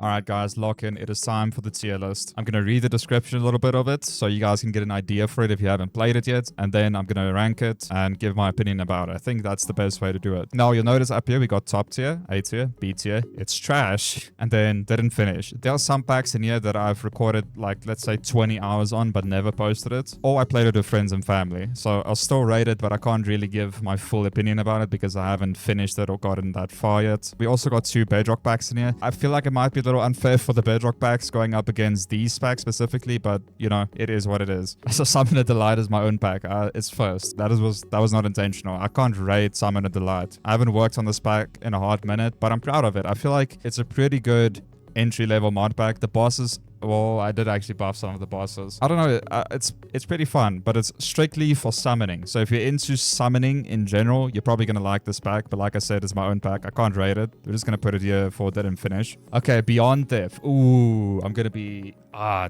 Alright guys, lock in. It is time for the tier list. I'm going to read the description a little bit of it so you guys can get an idea for it if you haven't played it yet. And then I'm going to rank it and give my opinion about it. I think that's the best way to do it. Now you'll notice up here we got top tier, A tier, B tier. It's trash. And then didn't finish. There are some packs in here that I've recorded like let's say 20 hours on but never posted it. Or I played it with friends and family. So I'll still rate it but I can't really give my full opinion about it because I haven't finished it or gotten that far yet. We also got 2 Bedrock packs in here. I feel like it might be a little unfair for the Bedrock packs going up against these packs specifically, but you know, it is what it is. So Summon a Delight is my own pack. It's first. That was not intentional. I can't rate Summon a Delight. I haven't worked on this pack in a hard minute, but I'm proud of it. I feel like it's a pretty good entry-level mod pack. The bosses, well, I did actually buff some of the bosses. I don't know, it's pretty fun, but it's strictly for summoning. So if you're into summoning in general, you're probably gonna like this pack, but like I said, it's my own pack. I can't rate it. We're just gonna put it here for didn't finish. Okay, Beyond Death. Ooh, I'm gonna be...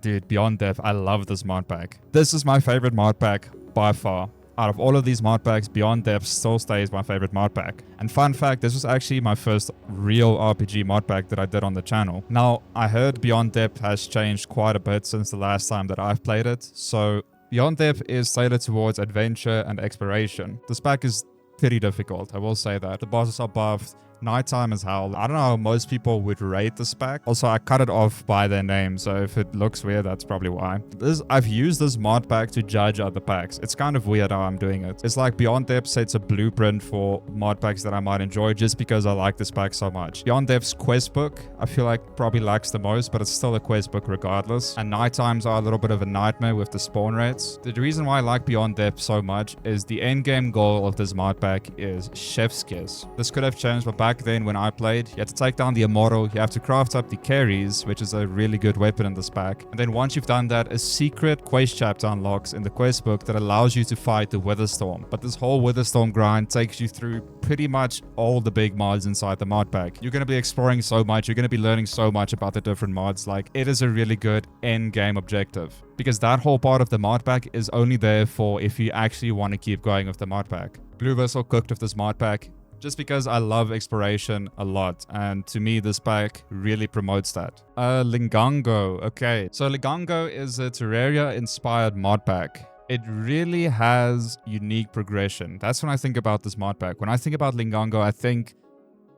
dude, Beyond Death. I love this mod pack. This is my favorite mod pack by far. Out of all of these mod packs, Beyond Depth still stays my favorite mod pack. And fun fact, this was actually my first real RPG mod pack that I did on the channel. Now, I heard Beyond Depth has changed quite a bit since the last time that I've played it. So Beyond Depth is tailored towards adventure and exploration. This pack is pretty difficult, I will say that. The bosses are buffed. Nighttime is hell. I don't know how most people would rate this pack. Also, I cut it off by their name, so if it looks weird, that's probably why. I've used this mod pack to judge other packs. It's kind of weird how I'm doing it. It's like Beyond Depth sets a blueprint for mod packs that I might enjoy just because I like this pack so much. Beyond Depth's quest book, I feel like probably lacks the most, but it's still a quest book regardless. And nighttimes are a little bit of a nightmare with the spawn rates. The reason why I like Beyond Depth so much is the endgame goal of this mod pack is Chef's Kiss. This could have changed, but back then when I played, you had to take down the Immortal, you have to craft up the carries, which is a really good weapon in this pack. And then once you've done that, a secret quest chapter unlocks in the quest book that allows you to fight the Witherstorm. But this whole Witherstorm grind takes you through pretty much all the big mods inside the mod pack. You're going to be exploring so much, you're going to be learning so much about the different mods. Like, it is a really good end game objective. Because that whole part of the mod pack is only there for if you actually want to keep going with the mod pack. Blue Vessel cooked with this mod pack just because I love exploration a lot, and to me this pack really promotes that. Linggango. Okay, so Linggango is a Terraria inspired mod pack. It really has unique progression. That's when I think about this mod pack. When I think about Linggango, I think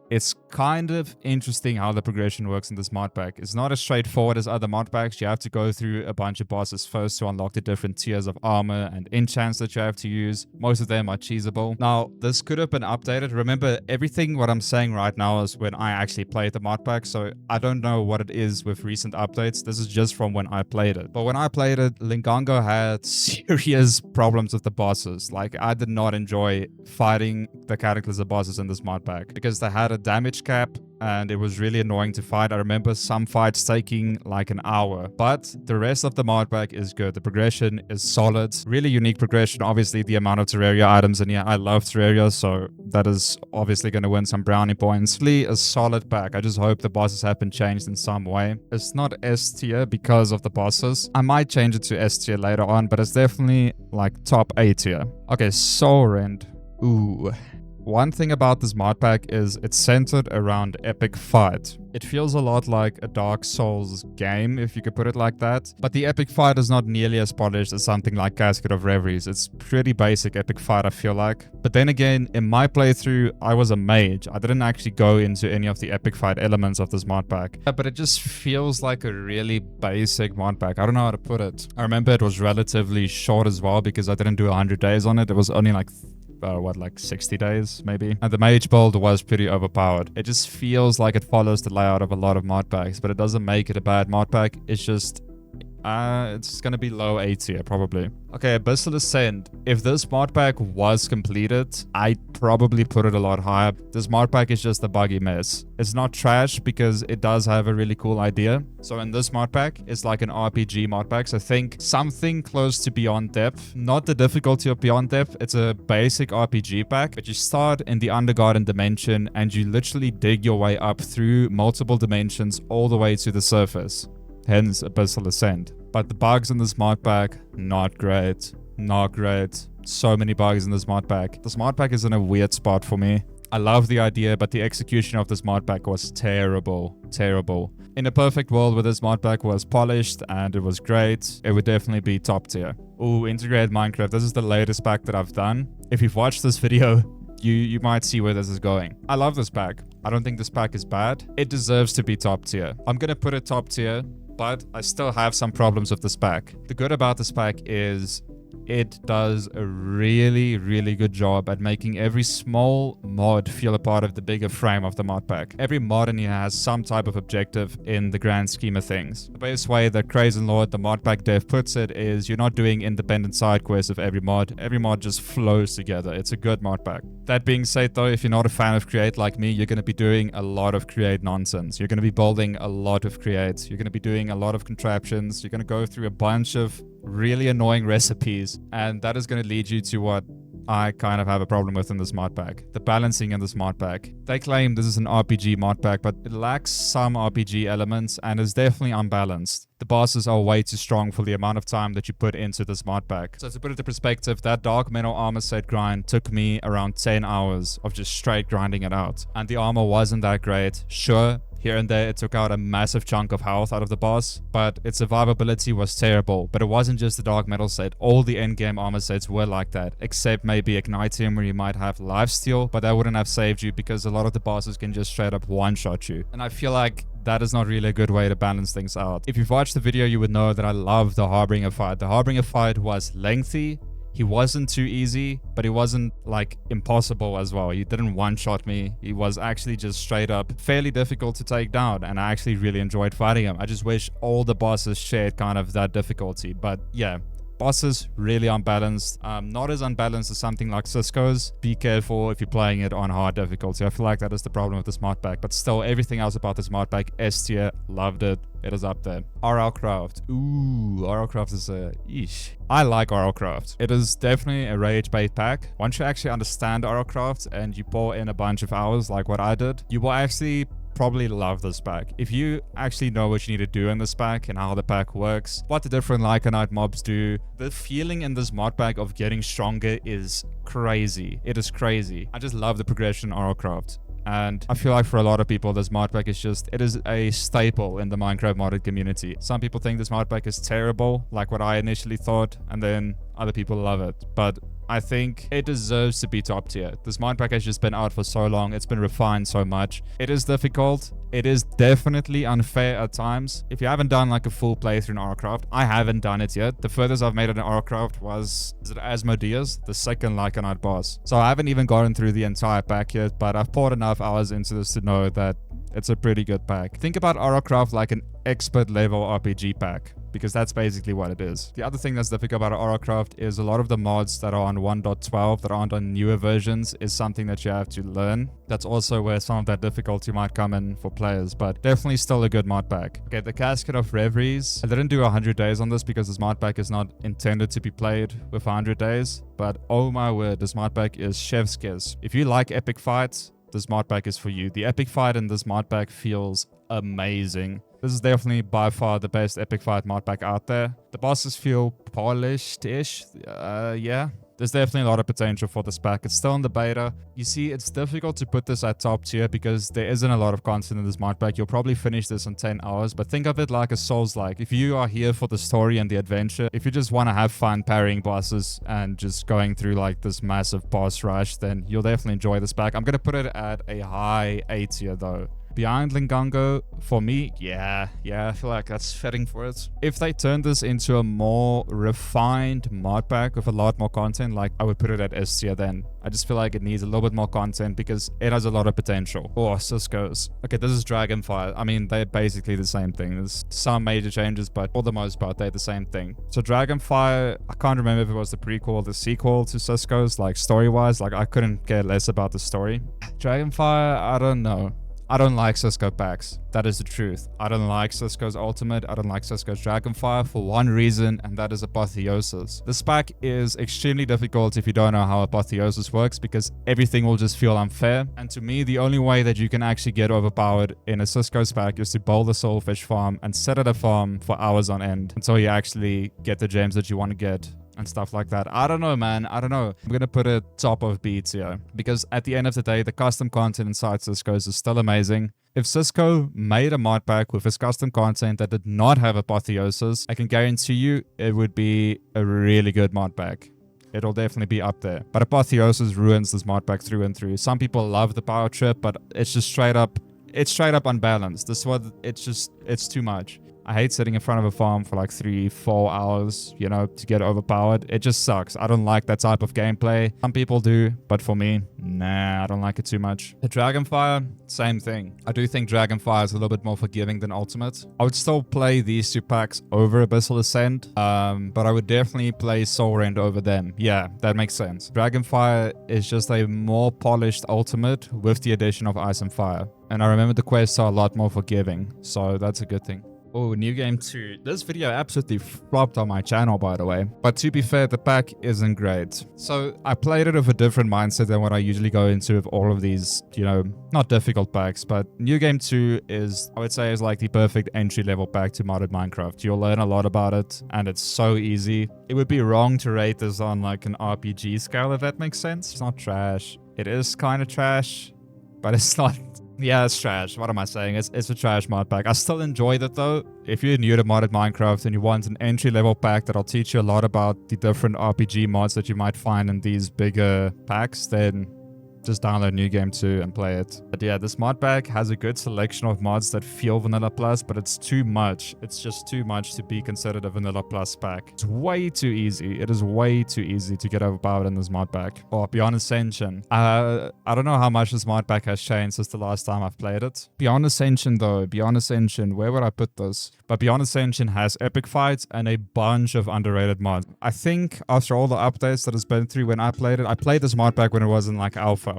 it's kind of interesting how the progression works in this mod pack. It's not as straightforward as other mod packs. You have to go through a bunch of bosses first to unlock the different tiers of armor and enchants that you have to use. Most of them are cheesable. Now, this could have been updated. Remember, everything what I'm saying right now is when I actually played the mod pack, so I don't know what it is with recent updates. This is just from when I played it. But when I played it, Linggango had serious problems with the bosses. Like, I did not enjoy fighting the Cataclysm bosses in this mod pack because they had a damage cap and it was really annoying to fight. I remember some fights taking like an hour, but the rest of the mod pack is good. The progression is solid, really unique progression. Obviously the amount of Terraria items in here, I love Terraria, so that is obviously going to win some brownie points. Really a solid pack. I just hope the bosses have been changed in some way. It's not S tier because of the bosses. I might change it to S tier later on, but it's definitely like top A tier. Okay, Soulrend. Ooh. One thing about this mod pack is it's centered around epic fight. It feels a lot like a Dark Souls game, if you could put it like that. But the epic fight is not nearly as polished as something like Casket of Reveries. It's pretty basic epic fight, I feel like. But then again, in my playthrough, I was a mage. I didn't actually go into any of the epic fight elements of this mod pack. But it just feels like a really basic mod pack. I don't know how to put it. I remember it was relatively short as well because I didn't do 100 days on it. It was only like like 60 days maybe, and the mage build was pretty overpowered. It just feels like it follows the layout of a lot of mod packs, but it doesn't make it a bad mod pack. It's just it's gonna be low A tier probably. Okay, Abyssal Ascent. If this mod pack was completed, I'd probably put it a lot higher. This mod pack is just a buggy mess. It's not trash because it does have a really cool idea. So in this mod pack, it's like an RPG mod pack. So think something close to Beyond Depth. Not the difficulty of Beyond Depth. It's a basic RPG pack, but you start in the Undergarden dimension and you literally dig your way up through multiple dimensions all the way to the surface. Hence Abyssal Ascent. But the bugs in this mod pack, not great. Not great. So many bugs in this mod pack. This mod pack is in a weird spot for me. I love the idea, but the execution of this mod pack was terrible. Terrible. In a perfect world where this mod pack was polished and it was great, it would definitely be top tier. Ooh, integrated Minecraft. This is the latest pack that I've done. If you've watched this video, you might see where this is going. I love this pack. I don't think this pack is bad. It deserves to be top tier. I'm gonna put it top tier, but I still have some problems with this pack. The good about this pack is it does a really, really good job at making every small mod feel a part of the bigger frame of the mod pack. Every mod in here has some type of objective in the grand scheme of things. The best way that Crazy Lord, the mod pack dev, puts it is you're not doing independent side quests of every mod. Every mod just flows together. It's a good mod pack. That being said though, if you're not a fan of create like me, you're going to be doing a lot of create nonsense. You're going to be building a lot of create. You're going to be doing a lot of contraptions. You're going to go through a bunch of really annoying recipes, and that is going to lead you to what I kind of have a problem with in this mod pack. The balancing in this mod pack. They claim this is an RPG mod pack, but it lacks some RPG elements and is definitely unbalanced. The bosses are way too strong for the amount of time that you put into this mod pack. So to put it into perspective, that Dark Metal armor set grind took me around 10 hours of just straight grinding it out. And the armor wasn't that great. Sure, here and there, it took out a massive chunk of health out of the boss, but its survivability was terrible. But it wasn't just the Dark Metal set. All the endgame armor sets were like that, except maybe Ignitium, where you might have lifesteal, but that wouldn't have saved you because a lot of the bosses can just straight up one-shot you. And I feel like that is not really a good way to balance things out. If you've watched the video, you would know that I love the Harbinger fight. The Harbinger fight was lengthy. He wasn't too easy, but he wasn't like impossible as well. He didn't one-shot me. He was actually just straight up fairly difficult to take down, and I actually really enjoyed fighting him. I just wish all the bosses shared kind of that difficulty, but yeah. Bosses really unbalanced, not as unbalanced as something like Cisco's. Be careful if you're playing it on hard difficulty. I feel like that is the problem with this mod pack, but still everything else about this mod pack, S tier, loved it. It is up there. RLcraft. Ooh, RLcraft is a eesh. I like RLcraft. It is definitely a rage bait pack. Once you actually understand RLcraft and you pour in a bunch of hours like what I did, you will actually probably love this pack. If you actually know what you need to do in this pack and how the pack works, what the different Lycanite mobs do, the feeling in this mod pack of getting stronger is crazy. It is crazy. I just love the progression in RLcraft. And I feel like for a lot of people, this mod pack is just, it is a staple in the Minecraft modded community. Some people think this mod pack is terrible, like what I initially thought, and then other people love it. But I think it deserves to be top tier. This mod pack has just been out for so long. It's been refined so much. It is difficult. It is definitely unfair at times. If you haven't done like a full playthrough in RLcraft, I haven't done it yet. The furthest I've made it in RLcraft was, is it Asmodeus, the second Lycanite boss. So I haven't even gotten through the entire pack yet, but I've poured enough hours into this to know that it's a pretty good pack. Think about RLcraft like an expert level RPG pack, because that's basically what it is. The other thing that's difficult about RLcraft is a lot of the mods that are on 1.12 that aren't on newer versions is something that you have to learn. That's also where some of that difficulty might come in for players, but definitely still a good mod pack. Okay, the Casket of Reveries. I didn't do 100 days on this because this mod pack is not intended to be played with 100 days, but oh my word, this mod pack is chef's kiss. If you like epic fights, this mod pack is for you. The epic fight in this mod pack feels amazing. This is definitely by far the best epic fight mod pack out there. The bosses feel polished-ish. Yeah. There's definitely a lot of potential for this pack. It's still in the beta. You see, it's difficult to put this at top tier because there isn't a lot of content in this mod pack. You'll probably finish this in 10 hours, but think of it like a Souls-like. If you are here for the story and the adventure, if you just want to have fun parrying bosses and just going through like this massive boss rush, then you'll definitely enjoy this pack. I'm going to put it at a high A tier though. Behind Linggango, for me, yeah, I feel like that's fitting for it. If they turn this into a more refined mod pack with a lot more content, like I would put it at S tier then. I just feel like it needs a little bit more content because it has a lot of potential. Oh, Cisco's. Okay, this is dragonfyre. I mean, they're basically the same thing. There's some major changes, but for the most part, they're the same thing. So dragonfyre, I can't remember if it was the prequel or the sequel to Cisco's, like story-wise. Like I couldn't care less about the story. Dragonfyre, I don't know. I don't like Cisco packs. That is the truth. I don't like Cisco's ultimate. I don't like Cisco's dragonfyre for one reason, and that is apotheosis. This pack is extremely difficult if you don't know how apotheosis works because everything will just feel unfair. And to me, the only way that you can actually get overpowered in a Cisco's pack is to build a soulfish farm and sit at a farm for hours on end until you actually get the gems that you want to get and stuff like that. I don't know, man. I don't know. I'm gonna put it top of B tier because at the end of the day, the custom content inside Cisco's is still amazing. If Cisco made a mod pack with his custom content that did not have Apotheosis, I can guarantee you it would be a really good mod pack. It'll definitely be up there. But Apotheosis ruins this mod pack through and through. Some people love the power trip, but it's just straight up unbalanced. This one, it's too much. I hate sitting in front of a farm for like 3-4 hours, you know, to get overpowered. It just sucks. I don't like that type of gameplay. Some people do, but for me, nah, I don't like it too much. The Dragonfyre, same thing. I do think Dragonfyre is a little bit more forgiving than Ultimate. I would still play these two packs over Abyssal Ascent, but I would definitely play Soulrend over them. Yeah, that makes sense. Dragonfyre is just a more polished Ultimate with the addition of Ice and Fire. And I remember the quests are a lot more forgiving, so that's a good thing. Oh, New Game 2. This video absolutely flopped on my channel, by the way. But to be fair, the pack isn't great. So I played it with a different mindset than what I usually go into with all of these, you know, not difficult packs. But New Game 2 is, I would say, is like the perfect entry-level pack to modded Minecraft. You'll learn a lot about it, and it's so easy. It would be wrong to rate this on like an RPG scale, if that makes sense. It's not trash. It is kind of trash, but it's not... Yeah, it's trash. What am I saying? It's a trash mod pack. I still enjoyed it though. If you're new to modded Minecraft and you want an entry-level pack that'll teach you a lot about the different RPG mods that you might find in these bigger packs, then just download New Game 2 and play it. But yeah, this mod pack has a good selection of mods that feel Vanilla Plus, but it's too much. It's just too much to be considered a Vanilla Plus pack. It's way too easy. It is way too easy to get overpowered in this mod pack. Or Beyond Ascension. I don't know how much this mod pack has changed since the last time I've played it. Beyond Ascension though, Beyond Ascension, where would I put this? But Beyond Ascension has epic fights and a bunch of underrated mods. I think after all the updates that it's been through when I played this mod pack when it was in like alpha.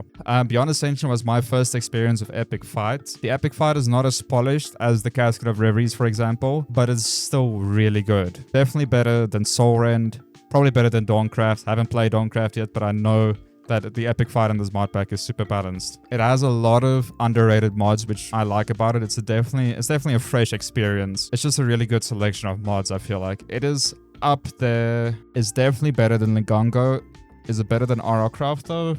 Beyond Ascension was my first experience of epic fights. The epic fight is not as polished as the Casket of Reveries, for example, but it's still really good. Definitely better than Soulrend, probably better than Dawnkraft. I haven't played Dawnkraft yet, but I know that the epic fight in this mod pack is super balanced. It has a lot of underrated mods, which I like about it. It's definitely a fresh experience. It's just a really good selection of mods, I feel like. It is up there. It's definitely better than Linggango. Is it better than RLcraft though?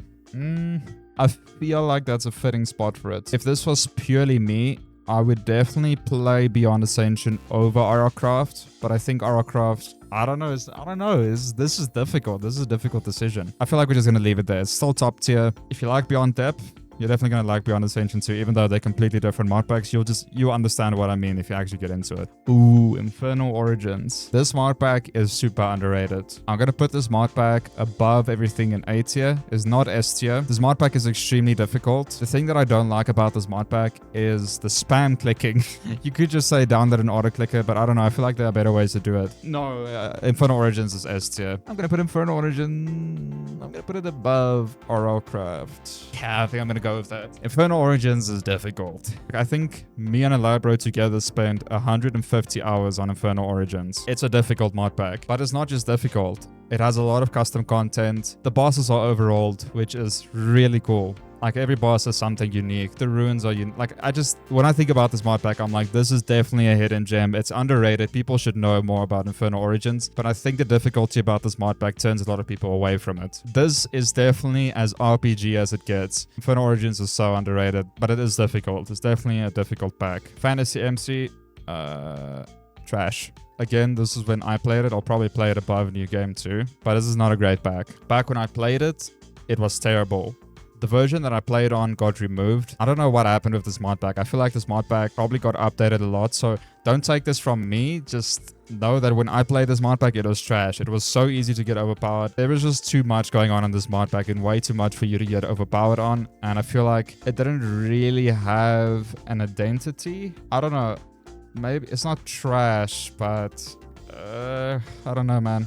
I feel like that's a fitting spot for it. If this was purely me, I would definitely play Beyond Ascension over RLcraft, but I think RLcraft, I don't know, this is difficult. This is a difficult decision. I feel like we're just going to leave it there. It's still top tier. If you like Beyond Depth, you're definitely going to like Beyond Ascension too, even though they're completely different mod packs. You'll understand what I mean if you actually get into it. Ooh, Infernal Origins. This mod pack is super underrated. I'm going to put this mod pack above everything in A tier. It's not S tier. This mod pack is extremely difficult. The thing that I don't like about this mod pack is the spam clicking. You could just say download an auto clicker, but I don't know. I feel like there are better ways to do it. No, Infernal Origins is S tier. I'm going to put Infernal Origins... I'm going to put it above RLcraft. Yeah, I think I'm going to go with that. Infernal Origins is difficult. I think me and a Libro together spent 150 hours on Infernal Origins. It's a difficult mod pack, but it's not just difficult. It has a lot of custom content. The bosses are overhauled, which is really cool. Like every boss has something unique. The ruins are unique. Like when I think about this mod pack, I'm like, this is definitely a hidden gem. It's underrated. People should know more about Infernal Origins, but I think the difficulty about this mod pack turns a lot of people away from it. This is definitely as RPG as it gets. Infernal Origins is so underrated, but it is difficult. It's definitely a difficult pack. Fantasy MC, trash. Again, this is when I played it. I'll probably play it above New Game 2, but this is not a great pack. Back when I played it, it was terrible. The version that I played on got removed. I don't know what happened with this mod pack. I feel like this mod pack probably got updated a lot, so don't take this from me. Just know that when I played this mod pack, it was trash. It was so easy to get overpowered. There was just too much going on in this mod pack and way too much for you to get overpowered on, and I feel like it didn't really have an identity. I don't know. Maybe it's not trash, but I don't know, man.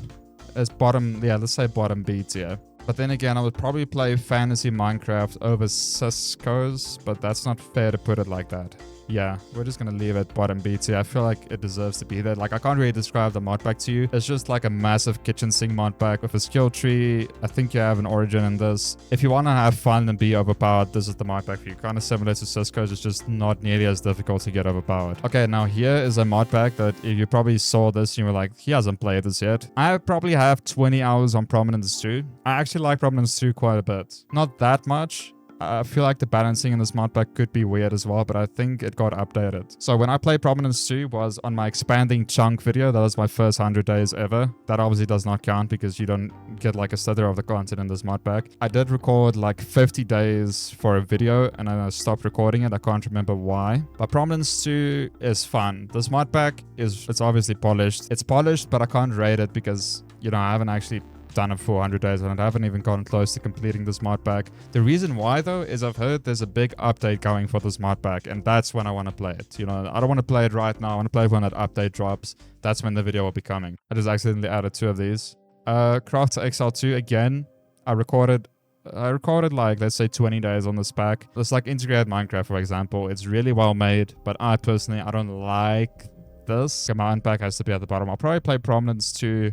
It's bottom, yeah, let's say bottom B tier. But then again, I would probably play Fantasy Minecraft over Cisco's, but that's not fair to put it like that. Yeah, we're just gonna leave it bottom B tier. I feel like it deserves to be there. Like, I can't really describe the mod pack to you. It's just like a massive kitchen sink mod pack with a skill tree. I think you have an origin in this. If you want to have fun and be overpowered, this is the mod pack for you. Kind of similar to Cisco's, it's just not nearly as difficult to get overpowered. Okay, now here is a mod pack that if you probably saw this, you were like, he hasn't played this yet. I probably have 20 hours on Prominence 2. I actually like Prominence 2 quite a bit. Not that much. I feel like the balancing in this mod pack could be weird as well, but I think it got updated. So when I played Prominence 2 was on my expanding chunk video. That was my first 100 days ever. That obviously does not count because you don't get like a slither of the content in this mod pack. I did record like 50 days for a video and then I stopped recording it. I can't remember why. But Prominence 2 is fun. This mod pack it's obviously polished. It's polished, but I can't rate it because, you know, I haven't actually done it for 100 days and I haven't even gotten close to completing this mod pack. The reason why though is I've heard there's a big update going for this mod pack and that's when I want to play it. You know, I don't want to play it right now. I want to play it when that update drops. That's when the video will be coming. I just accidentally added 2 of these. Craft to Exile 2 again. I recorded like, let's say 20 days on this pack. It's like integrated Minecraft, for example. It's really well made, but I personally don't like this. My unpack has to be at the bottom. I'll probably play Prominence 2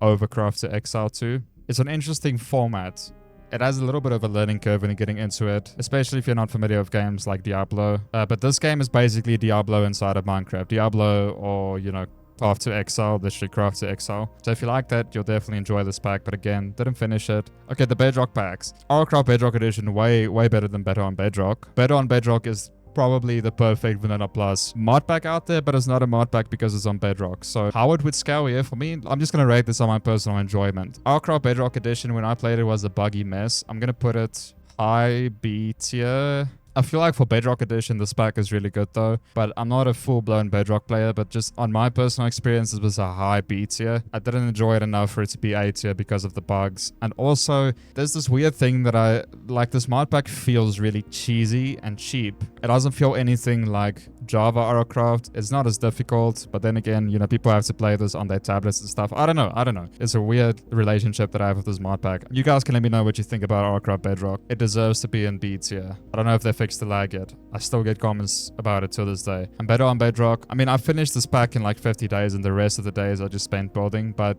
over Craft to Exile 2. It's an interesting format. It has a little bit of a learning curve when you're getting into it, especially if you're not familiar with games like Diablo. But this game is basically Diablo inside of Minecraft. Diablo or, you know, Craft to Exile, literally Craft to Exile. So if you like that, you'll definitely enjoy this pack. But again, didn't finish it. Okay, the Bedrock packs. RLcraft Bedrock Edition, way better than Better on Bedrock. Better on Bedrock is probably the perfect vanilla plus mod pack out there, but it's not a mod pack because it's on Bedrock. So how it would scale here for me, I'm just gonna rate this on my personal enjoyment. RLcraft Bedrock Edition, when I played it, was a buggy mess. I'm gonna put it high B tier. I feel like for Bedrock Edition, this pack is really good though, but I'm not a full-blown Bedrock player, but just on my personal experience, it was a high B tier. I didn't enjoy it enough for it to be A tier because of the bugs. And also, there's this weird thing that I like. This mod pack feels really cheesy and cheap. It doesn't feel anything like Java RLcraft. It's not as difficult, but then again, you know, people have to play this on their tablets and stuff. I don't know. It's a weird relationship that I have with this mod pack. You guys can let me know what you think about RLcraft Bedrock. It deserves to be in B tier. I don't know if they fixed the lag yet. I still get comments about it to this day. And Better on Bedrock, I mean, I finished this pack in like 50 days and the rest of the days I just spent building, but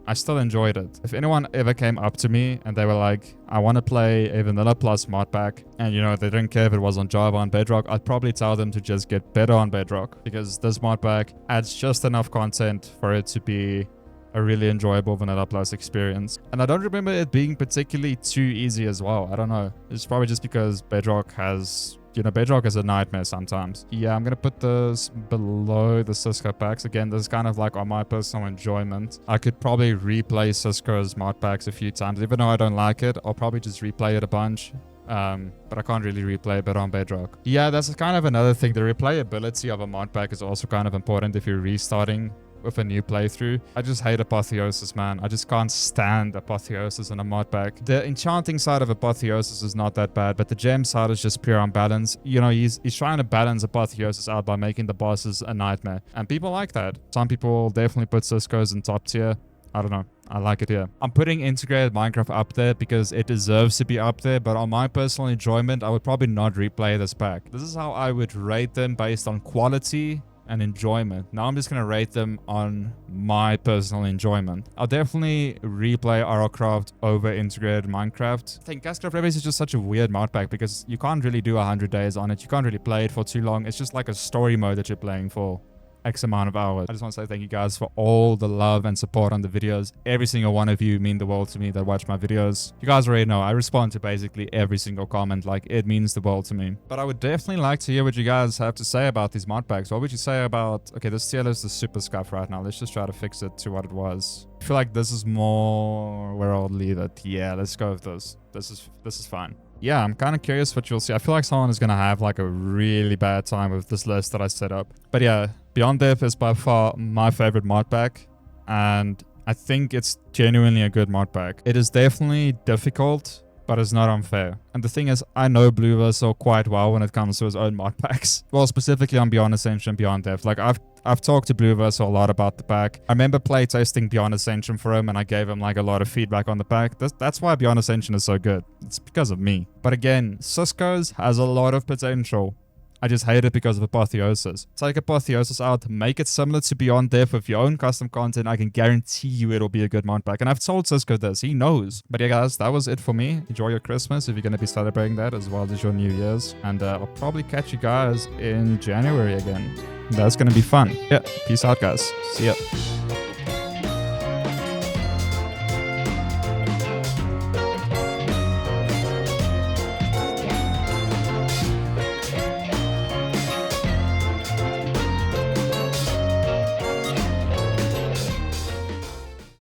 I still enjoyed it. If anyone ever came up to me and they were like, I want to play a vanilla plus mod pack, and you know, they didn't care if it was on Java on Bedrock, I'd probably tell them to just get Better on Bedrock, because this mod pack adds just enough content for it to be a really enjoyable vanilla plus experience. And I don't remember it being particularly too easy as well. I don't know. It's probably just because Bedrock has, you know, Bedrock is a nightmare sometimes. Yeah, I'm gonna put this below the Cisco packs. Again, this is kind of like on my personal enjoyment. I could probably replay Cisco's mod packs a few times. Even though I don't like it, I'll probably just replay it a bunch. But I can't really replay it on Bedrock. Yeah, that's kind of another thing. The replayability of a mod pack is also kind of important if you're restarting with a new playthrough. I just hate Apotheosis, man. I just can't stand Apotheosis in a mod pack. The enchanting side of Apotheosis is not that bad, but the gem side is just pure unbalance. You know, he's trying to balance Apotheosis out by making the bosses a nightmare, and people like that. Some people definitely put Cisco's in top tier. I don't know. I like it here. I'm putting integrated Minecraft up there because it deserves to be up there, but on my personal enjoyment, I would probably not replay this pack. This is how I would rate them based on quality and enjoyment. Now I'm just going to rate them on my personal enjoyment. I'll definitely replay RLcraft over integrated Minecraft. I think Casket of Reveries is just such a weird mod pack because you can't really do 100 days on it. You can't really play it for too long. It's just like a story mode that you're playing for X amount of hours. I just want to say thank you guys for all the love and support on the videos. Every single one of you mean the world to me that watch my videos. You guys already know I respond to basically every single comment. Like, it means the world to me. But I would definitely like to hear what you guys have to say about these mod packs. What would you say about, okay, this tier list is super scuffed right now. Let's just try to fix it to what it was. I feel like this is more where I'll leave it. Yeah, let's go with this. This is fine. Yeah, I'm kind of curious what you'll see. I feel like someone is going to have like a really bad time with this list that I set up. But yeah, Beyond Death is by far my favorite mod pack, and I think it's genuinely a good mod pack. It is definitely difficult, but it's not unfair. And the thing is, I know Blueversal quite well when it comes to his own mod packs. Well, specifically on Beyond Ascension and Beyond Death. Like, I've talked to Blueversal a lot about the pack. I remember playtesting Beyond Ascension for him, and I gave him like a lot of feedback on the pack. That's why Beyond Ascension is so good. It's because of me. But again, Cisco's has a lot of potential. I just hate it because of Apotheosis. Take Apotheosis out, make it similar to Beyond Death with your own custom content. I can guarantee you it'll be a good mod pack. And I've told Cisco this, he knows. But yeah guys, that was it for me. Enjoy your Christmas if you're going to be celebrating that, as well as your New Year's. And I'll probably catch you guys in January again. That's going to be fun. Yeah, peace out guys. See ya.